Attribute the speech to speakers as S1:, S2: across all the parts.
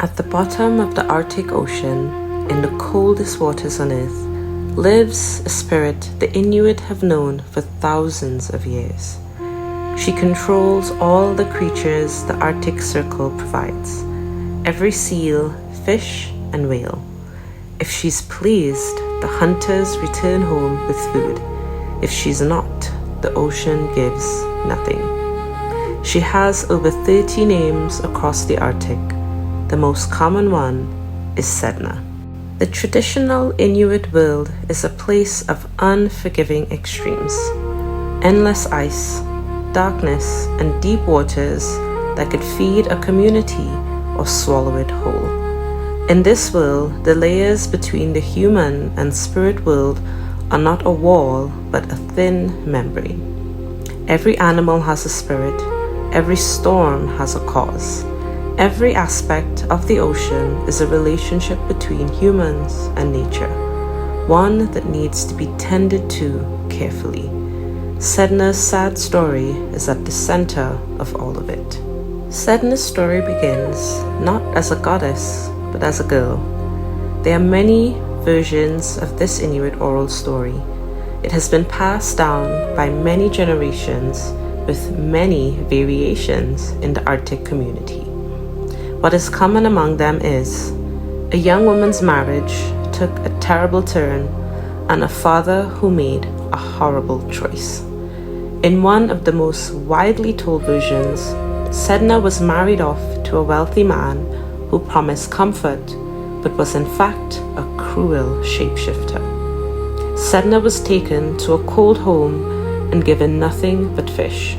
S1: At the bottom of the Arctic Ocean, in the coldest waters on Earth, lives a spirit the Inuit have known for thousands of years. She controls all the creatures the Arctic Circle provides, every seal, fish, and whale. If she's pleased, the hunters return home with food. If she's not, the ocean gives nothing. She has over 30 names across the Arctic. The most common one is Sedna. The traditional Inuit world is a place of unforgiving extremes. Endless ice, darkness, and deep waters that could feed a community or swallow it whole. In this world, the layers between the human and spirit world are not a wall, but a thin membrane. Every animal has a spirit. Every storm has a cause. Every aspect of the ocean is a relationship between humans and nature, one that needs to be tended to carefully. Sedna's sad story is at the center of all of it. Sedna's story begins not as a goddess, but as a girl. There are many versions of this Inuit oral story. It has been passed down by many generations with many variations in the Arctic community. What is common among them is a young woman's marriage took a terrible turn and a father who made a horrible choice. In one of the most widely told versions, Sedna was married off to a wealthy man who promised comfort but was in fact a cruel shapeshifter. Sedna was taken to a cold home and given nothing but fish.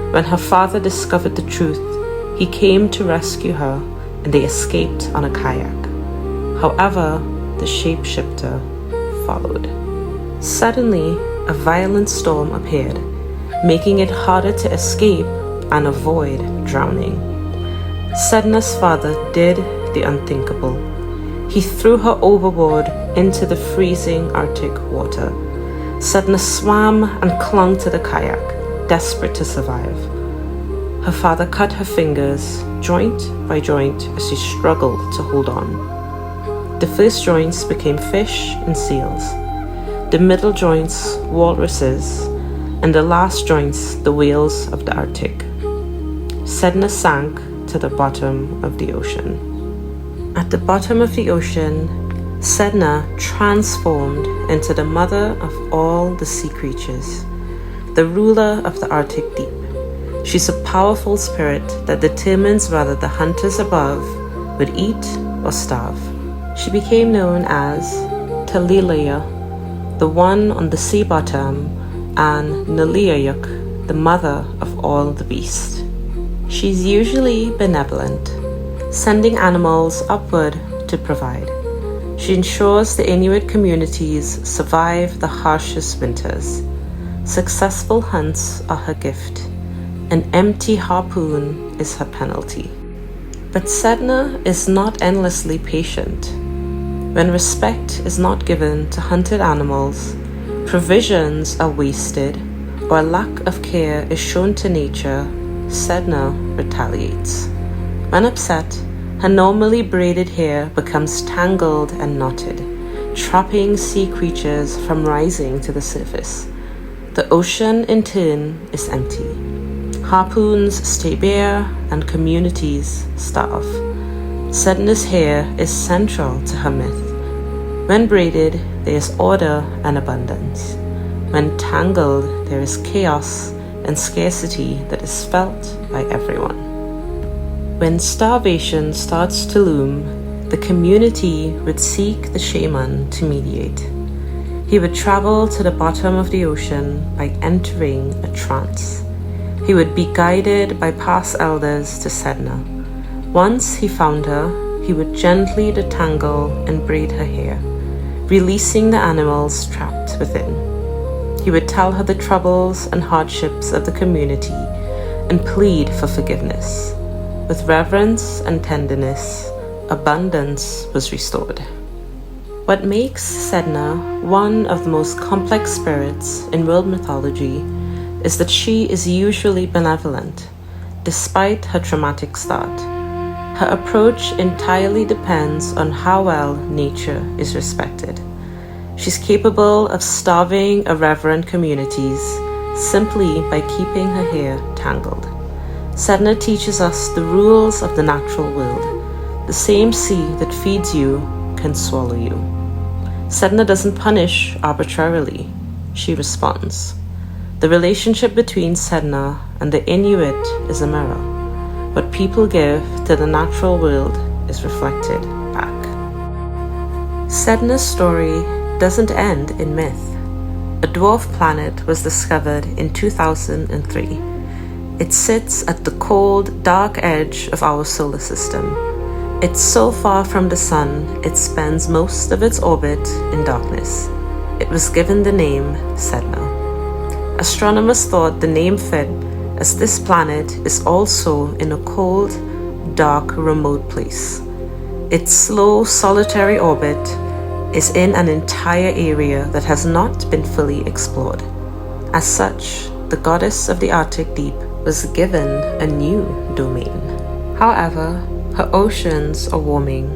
S1: When her father discovered the truth, he came to rescue her and they escaped on a kayak. However, the shapeshifter followed. Suddenly, a violent storm appeared, making it harder to escape and avoid drowning. Sedna's father did the unthinkable. He threw her overboard into the freezing Arctic water. Sedna swam and clung to the kayak, desperate to survive. Her father cut her fingers, joint by joint, as she struggled to hold on. The first joints became fish and seals, the middle joints walruses, and the last joints the whales of the Arctic. Sedna sank to the bottom of the ocean. At the bottom of the ocean, Sedna transformed into the mother of all the sea creatures, the ruler of the Arctic deep. She's a powerful spirit that determines whether the hunters above would eat or starve. She became known as Talilaya, the one on the sea bottom, and Naliayuk, the mother of all the beasts. She's usually benevolent, sending animals upward to provide. She ensures the Inuit communities survive the harshest winters. Successful hunts are her gift. An empty harpoon is her penalty. But Sedna is not endlessly patient. When respect is not given to hunted animals, provisions are wasted, or lack of care is shown to nature, Sedna retaliates. When upset, her normally braided hair becomes tangled and knotted, trapping sea creatures from rising to the surface. The ocean, in turn, is empty. Harpoons stay bare and communities starve. Sedna's hair is central to her myth. When braided, there is order and abundance. When tangled, there is chaos and scarcity that is felt by everyone. When starvation starts to loom, the community would seek the shaman to mediate. He would travel to the bottom of the ocean by entering a trance. He would be guided by past elders to Sedna. Once he found her, he would gently detangle and braid her hair, releasing the animals trapped within. He would tell her the troubles and hardships of the community and plead for forgiveness. With reverence and tenderness, abundance was restored. What makes Sedna one of the most complex spirits in world mythology is that she is usually benevolent, despite her traumatic start. Her approach entirely depends on how well nature is respected. She's capable of starving irreverent communities simply by keeping her hair tangled. Sedna teaches us the rules of the natural world. The same sea that feeds you can swallow you. Sedna doesn't punish arbitrarily. She responds. The relationship between Sedna and the Inuit is a mirror. What people give to the natural world is reflected back. Sedna's story doesn't end in myth. A dwarf planet was discovered in 2003. It sits at the cold, dark edge of our solar system. It's so far from the sun, it spends most of its orbit in darkness. It was given the name Sedna. Astronomers thought the name fit, as this planet is also in a cold, dark, remote place. Its slow, solitary orbit is in an entire area that has not been fully explored. As such, the goddess of the Arctic deep was given a new domain. However, her oceans are warming.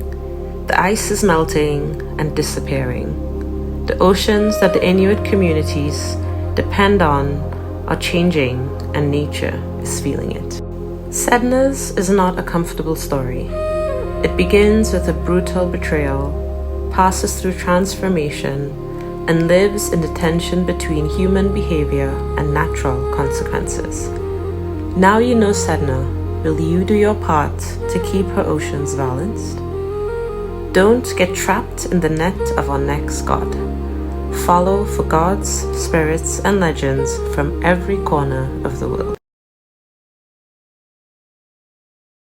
S1: The ice is melting and disappearing. The oceans that the Inuit communities depend on are changing, and nature is feeling it. Sedna's is not a comfortable story. It begins with a brutal betrayal, passes through transformation, and lives in the tension between human behavior and natural consequences. Now you know Sedna. Will you do your part to keep her oceans balanced? Don't get trapped in the net of our next god. Follow for gods, spirits, and legends from every corner of the world.